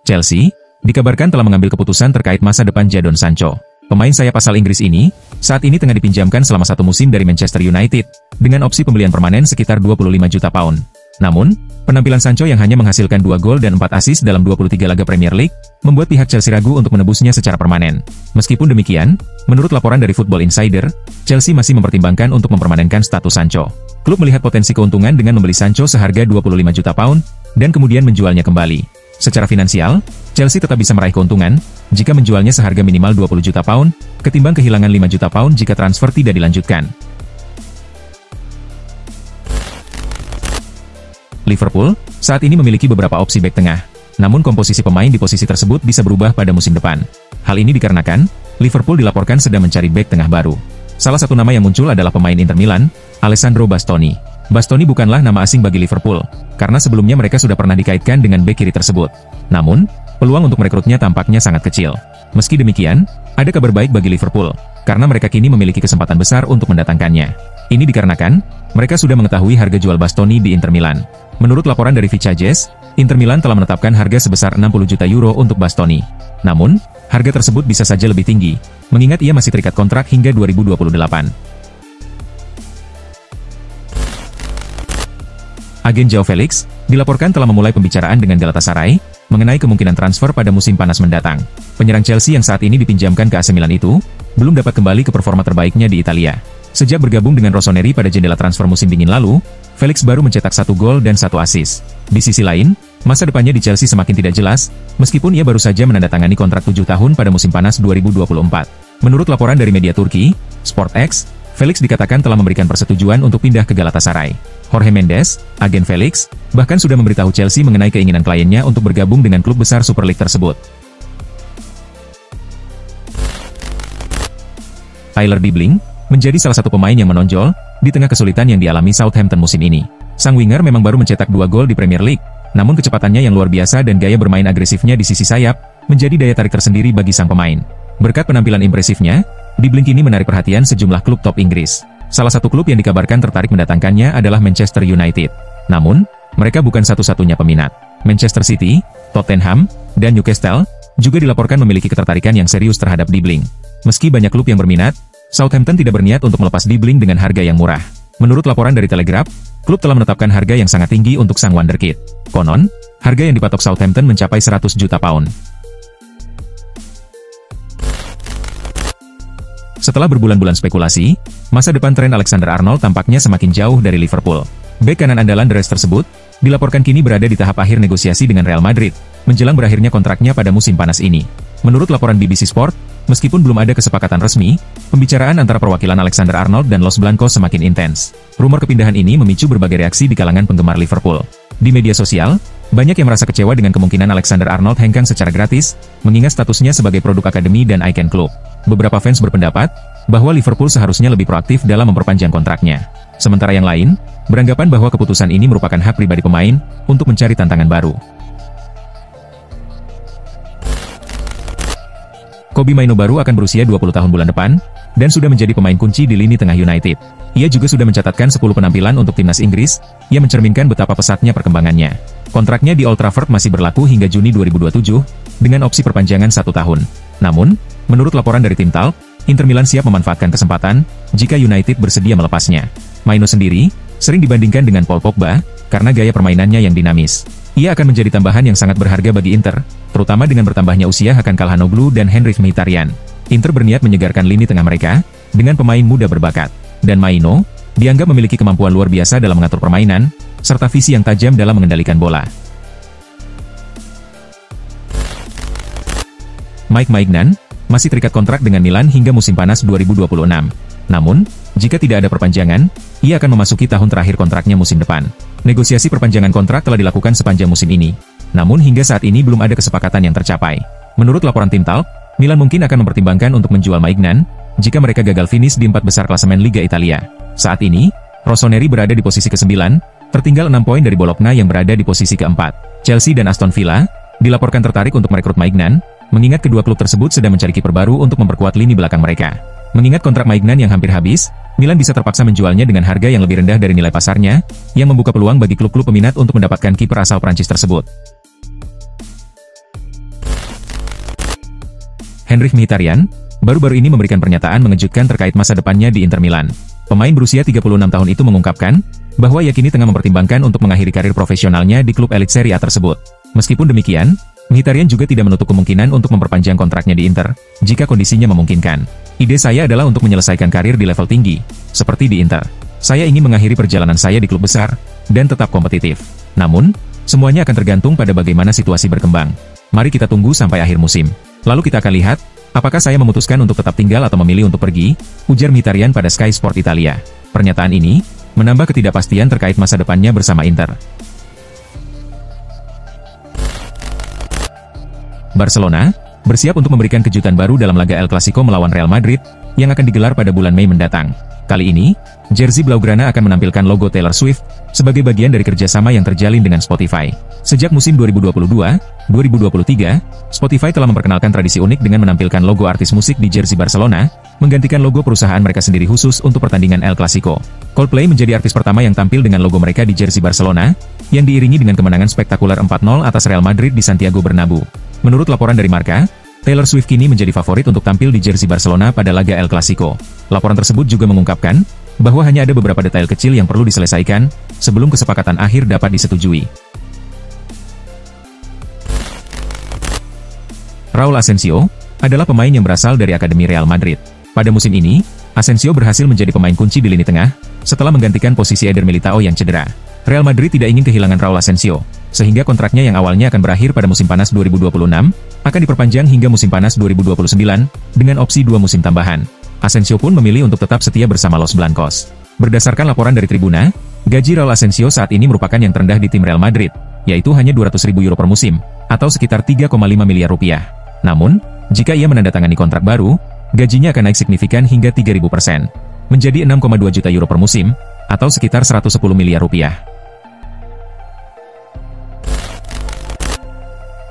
Chelsea dikabarkan telah mengambil keputusan terkait masa depan Jadon Sancho. Pemain sayap asal Inggris ini saat ini tengah dipinjamkan selama 1 musim dari Manchester United dengan opsi pembelian permanen sekitar 25 juta pound. Namun, penampilan Sancho yang hanya menghasilkan 2 gol dan 4 assist dalam 23 laga Premier League membuat pihak Chelsea ragu untuk menebusnya secara permanen. Meskipun demikian, menurut laporan dari Football Insider, Chelsea masih mempertimbangkan untuk mempermanenkan status Sancho. Klub melihat potensi keuntungan dengan membeli Sancho seharga 25 juta pound dan kemudian menjualnya kembali. Secara finansial, Chelsea tetap bisa meraih keuntungan jika menjualnya seharga minimal 20 juta pound, ketimbang kehilangan 5 juta pound jika transfer tidak dilanjutkan. Liverpool saat ini memiliki beberapa opsi bek tengah, namun komposisi pemain di posisi tersebut bisa berubah pada musim depan. Hal ini dikarenakan, Liverpool dilaporkan sedang mencari bek tengah baru. Salah satu nama yang muncul adalah pemain Inter Milan, Alessandro Bastoni. Bastoni bukanlah nama asing bagi Liverpool, karena sebelumnya mereka sudah pernah dikaitkan dengan bek kiri tersebut. Namun, peluang untuk merekrutnya tampaknya sangat kecil. Meski demikian, ada kabar baik bagi Liverpool, karena mereka kini memiliki kesempatan besar untuk mendatangkannya. Ini dikarenakan, mereka sudah mengetahui harga jual Bastoni di Inter Milan. Menurut laporan dari Vichages, Inter Milan telah menetapkan harga sebesar 60 juta euro untuk Bastoni. Namun, harga tersebut bisa saja lebih tinggi, mengingat ia masih terikat kontrak hingga 2028. Agen Joao Felix dilaporkan telah memulai pembicaraan dengan Galatasaray mengenai kemungkinan transfer pada musim panas mendatang. Penyerang Chelsea yang saat ini dipinjamkan ke AC Milan itu belum dapat kembali ke performa terbaiknya di Italia. Sejak bergabung dengan Rossoneri pada jendela transfer musim dingin lalu, Felix baru mencetak 1 gol dan 1 assist. Di sisi lain, masa depannya di Chelsea semakin tidak jelas, meskipun ia baru saja menandatangani kontrak 7 tahun pada musim panas 2024. Menurut laporan dari media Turki, SportX, Felix dikatakan telah memberikan persetujuan untuk pindah ke Galatasaray. Jorge Mendes, agen Felix, bahkan sudah memberitahu Chelsea mengenai keinginan kliennya untuk bergabung dengan klub besar Super League tersebut. Tyler Dibling menjadi salah satu pemain yang menonjol di tengah kesulitan yang dialami Southampton musim ini. Sang winger memang baru mencetak 2 gol di Premier League, namun kecepatannya yang luar biasa dan gaya bermain agresifnya di sisi sayap menjadi daya tarik tersendiri bagi sang pemain. Berkat penampilan impresifnya, Dibling kini menarik perhatian sejumlah klub top Inggris. Salah satu klub yang dikabarkan tertarik mendatangkannya adalah Manchester United. Namun, mereka bukan satu-satunya peminat. Manchester City, Tottenham, dan Newcastle juga dilaporkan memiliki ketertarikan yang serius terhadap Dibling. Meski banyak klub yang berminat, Southampton tidak berniat untuk melepas Dibling dengan harga yang murah. Menurut laporan dari Telegraph, klub telah menetapkan harga yang sangat tinggi untuk sang wonderkid. Konon, harga yang dipatok Southampton mencapai 100 juta pound. Setelah berbulan-bulan spekulasi, masa depan Trent Alexander-Arnold tampaknya semakin jauh dari Liverpool. Bek kanan andalan The Reds tersebut dilaporkan kini berada di tahap akhir negosiasi dengan Real Madrid, menjelang berakhirnya kontraknya pada musim panas ini. Menurut laporan BBC Sport, meskipun belum ada kesepakatan resmi, pembicaraan antara perwakilan Alexander-Arnold dan Los Blancos semakin intens. Rumor kepindahan ini memicu berbagai reaksi di kalangan penggemar Liverpool. Di media sosial, banyak yang merasa kecewa dengan kemungkinan Alexander-Arnold hengkang secara gratis, mengingat statusnya sebagai produk akademi dan ikon klub. Beberapa fans berpendapat bahwa Liverpool seharusnya lebih proaktif dalam memperpanjang kontraknya. Sementara yang lain, beranggapan bahwa keputusan ini merupakan hak pribadi pemain untuk mencari tantangan baru. Kobbie Mainoo baru akan berusia 20 tahun bulan depan, dan sudah menjadi pemain kunci di lini tengah United. Ia juga sudah mencatatkan 10 penampilan untuk timnas Inggris, yang mencerminkan betapa pesatnya perkembangannya. Kontraknya di Old Trafford masih berlaku hingga Juni 2027, dengan opsi perpanjangan 1 tahun. Namun, menurut laporan dari tim Talk, Inter Milan siap memanfaatkan kesempatan jika United bersedia melepasnya. Mainoo sendiri sering dibandingkan dengan Paul Pogba karena gaya permainannya yang dinamis. Ia akan menjadi tambahan yang sangat berharga bagi Inter, terutama dengan bertambahnya usia Hakan Calhanoglu dan Henrikh Mkhitaryan. Inter berniat menyegarkan lini tengah mereka dengan pemain muda berbakat. Dan Mainoo dianggap memiliki kemampuan luar biasa dalam mengatur permainan, serta visi yang tajam dalam mengendalikan bola. Mike Maignan masih terikat kontrak dengan Milan hingga musim panas 2026. Namun, jika tidak ada perpanjangan, ia akan memasuki tahun terakhir kontraknya musim depan. Negosiasi perpanjangan kontrak telah dilakukan sepanjang musim ini. Namun hingga saat ini belum ada kesepakatan yang tercapai. Menurut laporan tim Talk, Milan mungkin akan mempertimbangkan untuk menjual Maignan jika mereka gagal finish di 4 besar klasemen Liga Italia. Saat ini, Rossoneri berada di posisi ke-9, tertinggal 6 poin dari Bologna yang berada di posisi ke-4. Chelsea dan Aston Villa dilaporkan tertarik untuk merekrut Maignan, mengingat kedua klub tersebut sedang mencari kiper baru untuk memperkuat lini belakang mereka. Mengingat kontrak Maignan yang hampir habis, Milan bisa terpaksa menjualnya dengan harga yang lebih rendah dari nilai pasarnya, yang membuka peluang bagi klub-klub peminat untuk mendapatkan kiper asal Prancis tersebut. Henrikh Mkhitaryan, baru-baru ini memberikan pernyataan mengejutkan terkait masa depannya di Inter Milan. Pemain berusia 36 tahun itu mengungkapkan bahwa ia kini tengah mempertimbangkan untuk mengakhiri karir profesionalnya di klub elit Serie A tersebut. Meskipun demikian, Mkhitaryan juga tidak menutup kemungkinan untuk memperpanjang kontraknya di Inter, jika kondisinya memungkinkan. Ide saya adalah untuk menyelesaikan karir di level tinggi, seperti di Inter. Saya ingin mengakhiri perjalanan saya di klub besar, dan tetap kompetitif. Namun, semuanya akan tergantung pada bagaimana situasi berkembang. Mari kita tunggu sampai akhir musim. Lalu kita akan lihat, apakah saya memutuskan untuk tetap tinggal atau memilih untuk pergi, ujar Mkhitaryan pada Sky Sport Italia. Pernyataan ini menambah ketidakpastian terkait masa depannya bersama Inter. Barcelona bersiap untuk memberikan kejutan baru dalam laga El Clasico melawan Real Madrid, yang akan digelar pada bulan Mei mendatang. Kali ini, jersey Blaugrana akan menampilkan logo Taylor Swift, sebagai bagian dari kerjasama yang terjalin dengan Spotify. Sejak musim 2022-2023, Spotify telah memperkenalkan tradisi unik dengan menampilkan logo artis musik di jersey Barcelona, menggantikan logo perusahaan mereka sendiri khusus untuk pertandingan El Clasico. Coldplay menjadi artis pertama yang tampil dengan logo mereka di jersey Barcelona, yang diiringi dengan kemenangan spektakuler 4-0 atas Real Madrid di Santiago Bernabeu. Menurut laporan dari Marca, Taylor Swift kini menjadi favorit untuk tampil di jersey Barcelona pada laga El Clasico. Laporan tersebut juga mengungkapkan bahwa hanya ada beberapa detail kecil yang perlu diselesaikan sebelum kesepakatan akhir dapat disetujui. Raul Asensio adalah pemain yang berasal dari Akademi Real Madrid. Pada musim ini, Asensio berhasil menjadi pemain kunci di lini tengah setelah menggantikan posisi Eder Militao yang cedera. Real Madrid tidak ingin kehilangan Raul Asensio, sehingga kontraknya yang awalnya akan berakhir pada musim panas 2026, akan diperpanjang hingga musim panas 2029, dengan opsi 2 musim tambahan. Asensio pun memilih untuk tetap setia bersama Los Blancos. Berdasarkan laporan dari Tribuna, gaji Raul Asensio saat ini merupakan yang terendah di tim Real Madrid, yaitu hanya 200.000 euro per musim, atau sekitar 3,5 miliar rupiah. Namun, jika ia menandatangani kontrak baru, gajinya akan naik signifikan hingga 3.000%, menjadi 6,2 juta euro per musim, atau sekitar 110 miliar rupiah.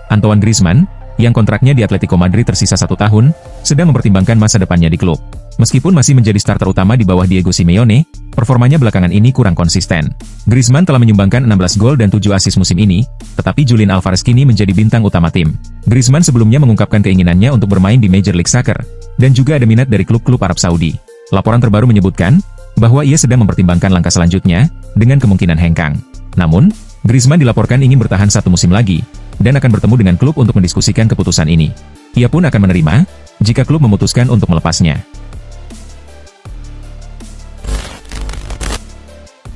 Antoine Griezmann, yang kontraknya di Atletico Madrid tersisa 1 tahun, sedang mempertimbangkan masa depannya di klub. Meskipun masih menjadi starter utama di bawah Diego Simeone, performanya belakangan ini kurang konsisten. Griezmann telah menyumbangkan 16 gol dan 7 assist musim ini, tetapi Julian Alvarez kini menjadi bintang utama tim. Griezmann sebelumnya mengungkapkan keinginannya untuk bermain di Major League Soccer, dan juga ada minat dari klub-klub Arab Saudi. Laporan terbaru menyebutkan bahwa ia sedang mempertimbangkan langkah selanjutnya, dengan kemungkinan hengkang. Namun, Griezmann dilaporkan ingin bertahan 1 musim lagi, dan akan bertemu dengan klub untuk mendiskusikan keputusan ini. Ia pun akan menerima, jika klub memutuskan untuk melepasnya.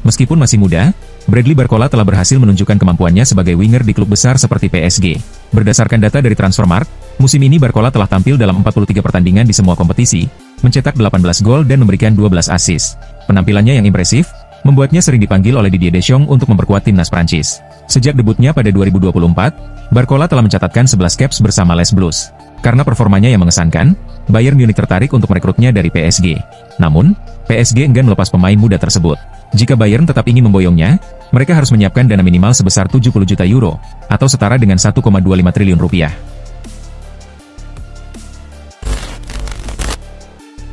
Meskipun masih muda, Bradley Barcola telah berhasil menunjukkan kemampuannya sebagai winger di klub besar seperti PSG. Berdasarkan data dari Transfermarkt, musim ini Barcola telah tampil dalam 43 pertandingan di semua kompetisi, mencetak 18 gol dan memberikan 12 assist. Penampilannya yang impresif membuatnya sering dipanggil oleh Didier Deschamps untuk memperkuat timnas Prancis. Sejak debutnya pada 2024, Barcola telah mencatatkan 11 caps bersama Les Blues. Karena performanya yang mengesankan, Bayern Munich tertarik untuk merekrutnya dari PSG. Namun, PSG enggan melepas pemain muda tersebut. Jika Bayern tetap ingin memboyongnya, mereka harus menyiapkan dana minimal sebesar 70 juta euro, atau setara dengan 1,25 triliun rupiah.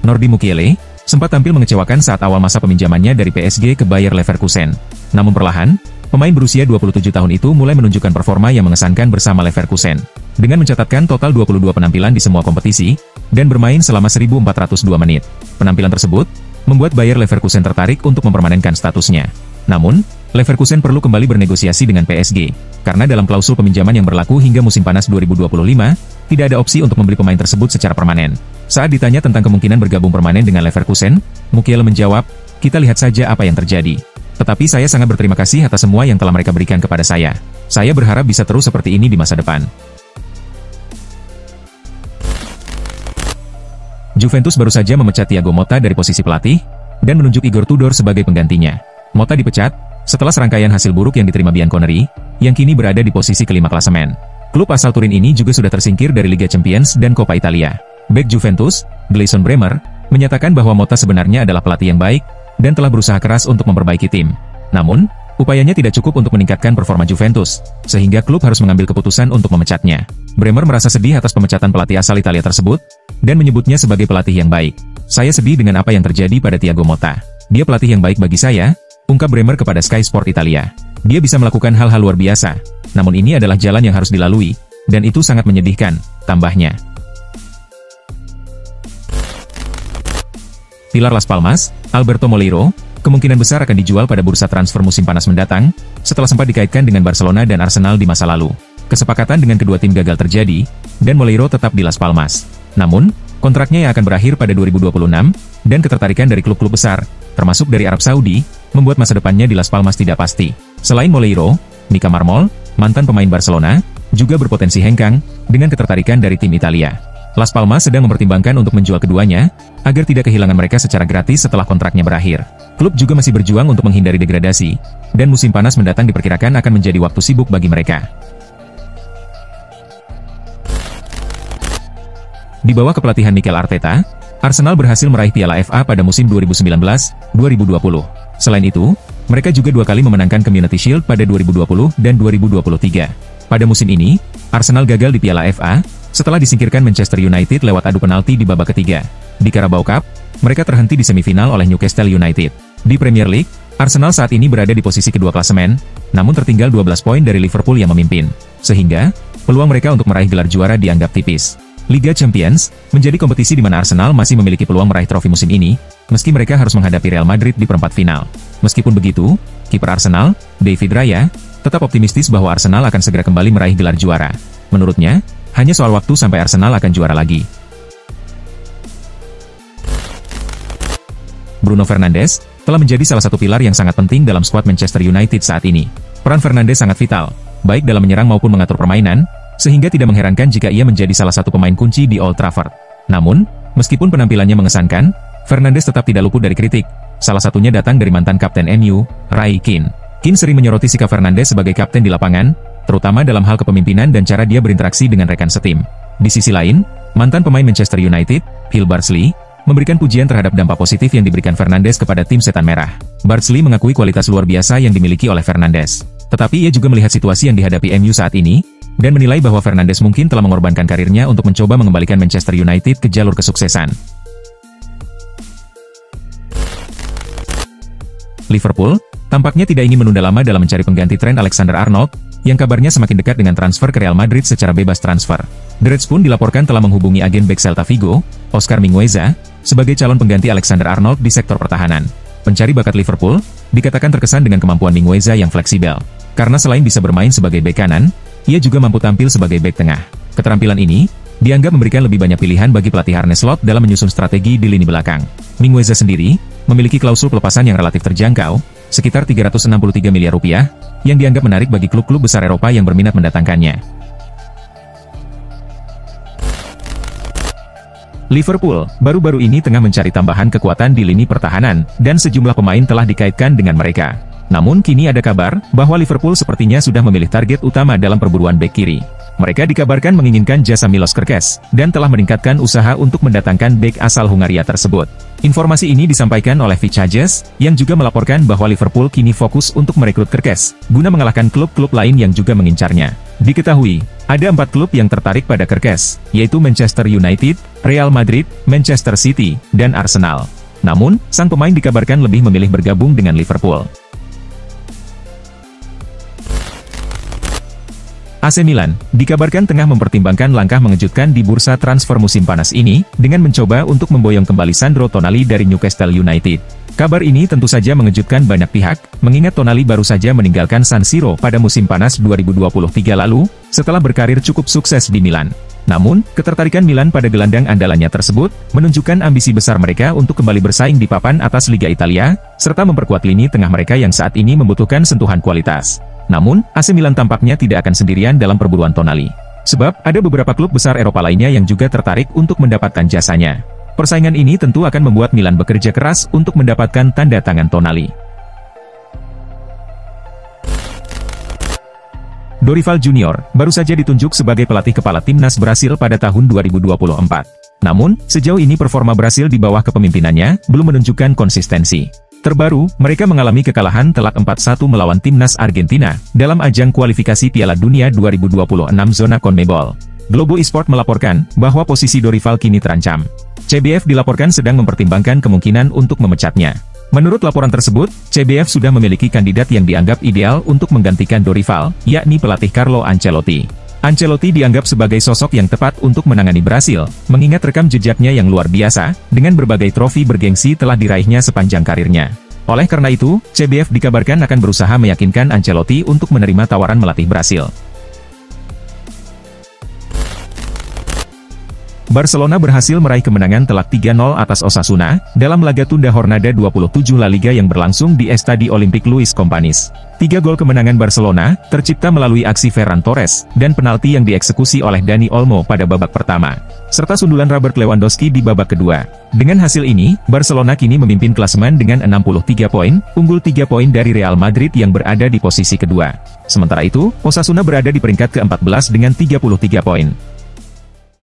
Nordi Mukiele sempat tampil mengecewakan saat awal masa peminjamannya dari PSG ke Bayer Leverkusen. Namun perlahan, pemain berusia 27 tahun itu mulai menunjukkan performa yang mengesankan bersama Leverkusen. Dengan mencatatkan total 22 penampilan di semua kompetisi, dan bermain selama 1.402 menit. Penampilan tersebut membuat Bayer Leverkusen tertarik untuk mempermanenkan statusnya. Namun, Leverkusen perlu kembali bernegosiasi dengan PSG, karena dalam klausul peminjaman yang berlaku hingga musim panas 2025, tidak ada opsi untuk membeli pemain tersebut secara permanen. Saat ditanya tentang kemungkinan bergabung permanen dengan Leverkusen, Mukiele menjawab, "Kita lihat saja apa yang terjadi. Tetapi saya sangat berterima kasih atas semua yang telah mereka berikan kepada saya. Saya berharap bisa terus seperti ini di masa depan." Juventus baru saja memecat Thiago Motta dari posisi pelatih, dan menunjuk Igor Tudor sebagai penggantinya. Motta dipecat setelah serangkaian hasil buruk yang diterima Bianconeri, yang kini berada di posisi kelima klasemen. Klub asal Turin ini juga sudah tersingkir dari Liga Champions dan Coppa Italia. Bek Juventus, Gleison Bremer, menyatakan bahwa Motta sebenarnya adalah pelatih yang baik, dan telah berusaha keras untuk memperbaiki tim. Namun, upayanya tidak cukup untuk meningkatkan performa Juventus, sehingga klub harus mengambil keputusan untuk memecatnya. Bremer merasa sedih atas pemecatan pelatih asal Italia tersebut, dan menyebutnya sebagai pelatih yang baik. "Saya sedih dengan apa yang terjadi pada Thiago Motta. Dia pelatih yang baik bagi saya," ungkap Bremer kepada Sky Sport Italia. "Dia bisa melakukan hal-hal luar biasa, namun ini adalah jalan yang harus dilalui, dan itu sangat menyedihkan," tambahnya. Pilar Las Palmas, Alberto Moleiro, kemungkinan besar akan dijual pada bursa transfer musim panas mendatang, setelah sempat dikaitkan dengan Barcelona dan Arsenal di masa lalu. Kesepakatan dengan kedua tim gagal terjadi, dan Moleiro tetap di Las Palmas. Namun, kontraknya yang akan berakhir pada 2026, dan ketertarikan dari klub-klub besar, termasuk dari Arab Saudi, membuat masa depannya di Las Palmas tidak pasti. Selain Moleiro, Mika Marmol, mantan pemain Barcelona, juga berpotensi hengkang, dengan ketertarikan dari tim Italia. Las Palmas sedang mempertimbangkan untuk menjual keduanya, agar tidak kehilangan mereka secara gratis setelah kontraknya berakhir. Klub juga masih berjuang untuk menghindari degradasi, dan musim panas mendatang diperkirakan akan menjadi waktu sibuk bagi mereka. Di bawah kepelatihan Mikel Arteta, Arsenal berhasil meraih Piala FA pada musim 2019-2020. Selain itu, mereka juga 2 kali memenangkan Community Shield pada 2020 dan 2023. Pada musim ini, Arsenal gagal di Piala FA, setelah disingkirkan Manchester United lewat adu penalti di babak ketiga. Di Carabao Cup, mereka terhenti di semifinal oleh Newcastle United. Di Premier League, Arsenal saat ini berada di posisi kedua klasemen, namun tertinggal 12 poin dari Liverpool yang memimpin. Sehingga, peluang mereka untuk meraih gelar juara dianggap tipis. Liga Champions, menjadi kompetisi di mana Arsenal masih memiliki peluang meraih trofi musim ini, meski mereka harus menghadapi Real Madrid di perempat final. Meskipun begitu, kiper Arsenal, David Raya, tetap optimistis bahwa Arsenal akan segera kembali meraih gelar juara. Menurutnya, hanya soal waktu sampai Arsenal akan juara lagi. Bruno Fernandes telah menjadi salah satu pilar yang sangat penting dalam skuad Manchester United saat ini. Peran Fernandes sangat vital, baik dalam menyerang maupun mengatur permainan, sehingga tidak mengherankan jika ia menjadi salah satu pemain kunci di Old Trafford. Namun, meskipun penampilannya mengesankan, Fernandes tetap tidak luput dari kritik. Salah satunya datang dari mantan kapten MU, Roy Keane. Keane sering menyoroti sikap Fernandes sebagai kapten di lapangan, terutama dalam hal kepemimpinan dan cara dia berinteraksi dengan rekan setim. Di sisi lain, mantan pemain Manchester United, Phil Bardsley, memberikan pujian terhadap dampak positif yang diberikan Fernandes kepada tim Setan Merah. Bardsley mengakui kualitas luar biasa yang dimiliki oleh Fernandes. Tetapi ia juga melihat situasi yang dihadapi MU saat ini, dan menilai bahwa Fernandes mungkin telah mengorbankan karirnya untuk mencoba mengembalikan Manchester United ke jalur kesuksesan. Liverpool tampaknya tidak ingin menunda lama dalam mencari pengganti Trent Alexander-Arnold, yang kabarnya semakin dekat dengan transfer ke Real Madrid secara bebas transfer. The Reds pun dilaporkan telah menghubungi agen bek Celta Vigo, Oscar Mingueza, sebagai calon pengganti Alexander-Arnold di sektor pertahanan. Pencari bakat Liverpool dikatakan terkesan dengan kemampuan Mingueza yang fleksibel, karena selain bisa bermain sebagai bek kanan, ia juga mampu tampil sebagai bek tengah. Keterampilan ini dianggap memberikan lebih banyak pilihan bagi pelatih Arne Slot dalam menyusun strategi di lini belakang. Mingueza sendiri memiliki klausul pelepasan yang relatif terjangkau, sekitar 363 miliar rupiah, yang dianggap menarik bagi klub-klub besar Eropa yang berminat mendatangkannya. Liverpool baru-baru ini tengah mencari tambahan kekuatan di lini pertahanan, dan sejumlah pemain telah dikaitkan dengan mereka. Namun kini ada kabar bahwa Liverpool sepertinya sudah memilih target utama dalam perburuan bek kiri. Mereka dikabarkan menginginkan jasa Milos Kerkez, dan telah meningkatkan usaha untuk mendatangkan bek asal Hungaria tersebut. Informasi ini disampaikan oleh Fitch Hughes, yang juga melaporkan bahwa Liverpool kini fokus untuk merekrut Kerkez, guna mengalahkan klub-klub lain yang juga mengincarnya. Diketahui, ada 4 klub yang tertarik pada Kerkez, yaitu Manchester United, Real Madrid, Manchester City, dan Arsenal. Namun, sang pemain dikabarkan lebih memilih bergabung dengan Liverpool. AC Milan dikabarkan tengah mempertimbangkan langkah mengejutkan di bursa transfer musim panas ini, dengan mencoba untuk memboyong kembali Sandro Tonali dari Newcastle United. Kabar ini tentu saja mengejutkan banyak pihak, mengingat Tonali baru saja meninggalkan San Siro pada musim panas 2023 lalu, setelah berkarir cukup sukses di Milan. Namun, ketertarikan Milan pada gelandang andalannya tersebut, menunjukkan ambisi besar mereka untuk kembali bersaing di papan atas Liga Italia, serta memperkuat lini tengah mereka yang saat ini membutuhkan sentuhan kualitas. Namun, AC Milan tampaknya tidak akan sendirian dalam perburuan Tonali. Sebab, ada beberapa klub besar Eropa lainnya yang juga tertarik untuk mendapatkan jasanya. Persaingan ini tentu akan membuat Milan bekerja keras untuk mendapatkan tanda tangan Tonali. Dorival Junior baru saja ditunjuk sebagai pelatih kepala timnas Brasil pada tahun 2024. Namun, sejauh ini performa Brasil di bawah kepemimpinannya belum menunjukkan konsistensi. Terbaru, mereka mengalami kekalahan telak 4-1 melawan timnas Argentina dalam ajang kualifikasi Piala Dunia 2026 zona CONMEBOL. Globo Esport melaporkan bahwa posisi Dorival kini terancam. CBF dilaporkan sedang mempertimbangkan kemungkinan untuk memecatnya. Menurut laporan tersebut, CBF sudah memiliki kandidat yang dianggap ideal untuk menggantikan Dorival, yakni pelatih Carlo Ancelotti. Ancelotti dianggap sebagai sosok yang tepat untuk menangani Brasil, mengingat rekam jejaknya yang luar biasa, dengan berbagai trofi bergengsi telah diraihnya sepanjang karirnya. Oleh karena itu, CBF dikabarkan akan berusaha meyakinkan Ancelotti untuk menerima tawaran melatih Brasil. Barcelona berhasil meraih kemenangan telak 3-0 atas Osasuna, dalam laga tunda Jornada 27 La Liga yang berlangsung di Estadi Olympique Luis Companys. 3 gol kemenangan Barcelona, tercipta melalui aksi Ferran Torres, dan penalti yang dieksekusi oleh Dani Olmo pada babak pertama, serta sundulan Robert Lewandowski di babak kedua. Dengan hasil ini, Barcelona kini memimpin klasemen dengan 63 poin, unggul 3 poin dari Real Madrid yang berada di posisi kedua. Sementara itu, Osasuna berada di peringkat ke-14 dengan 33 poin.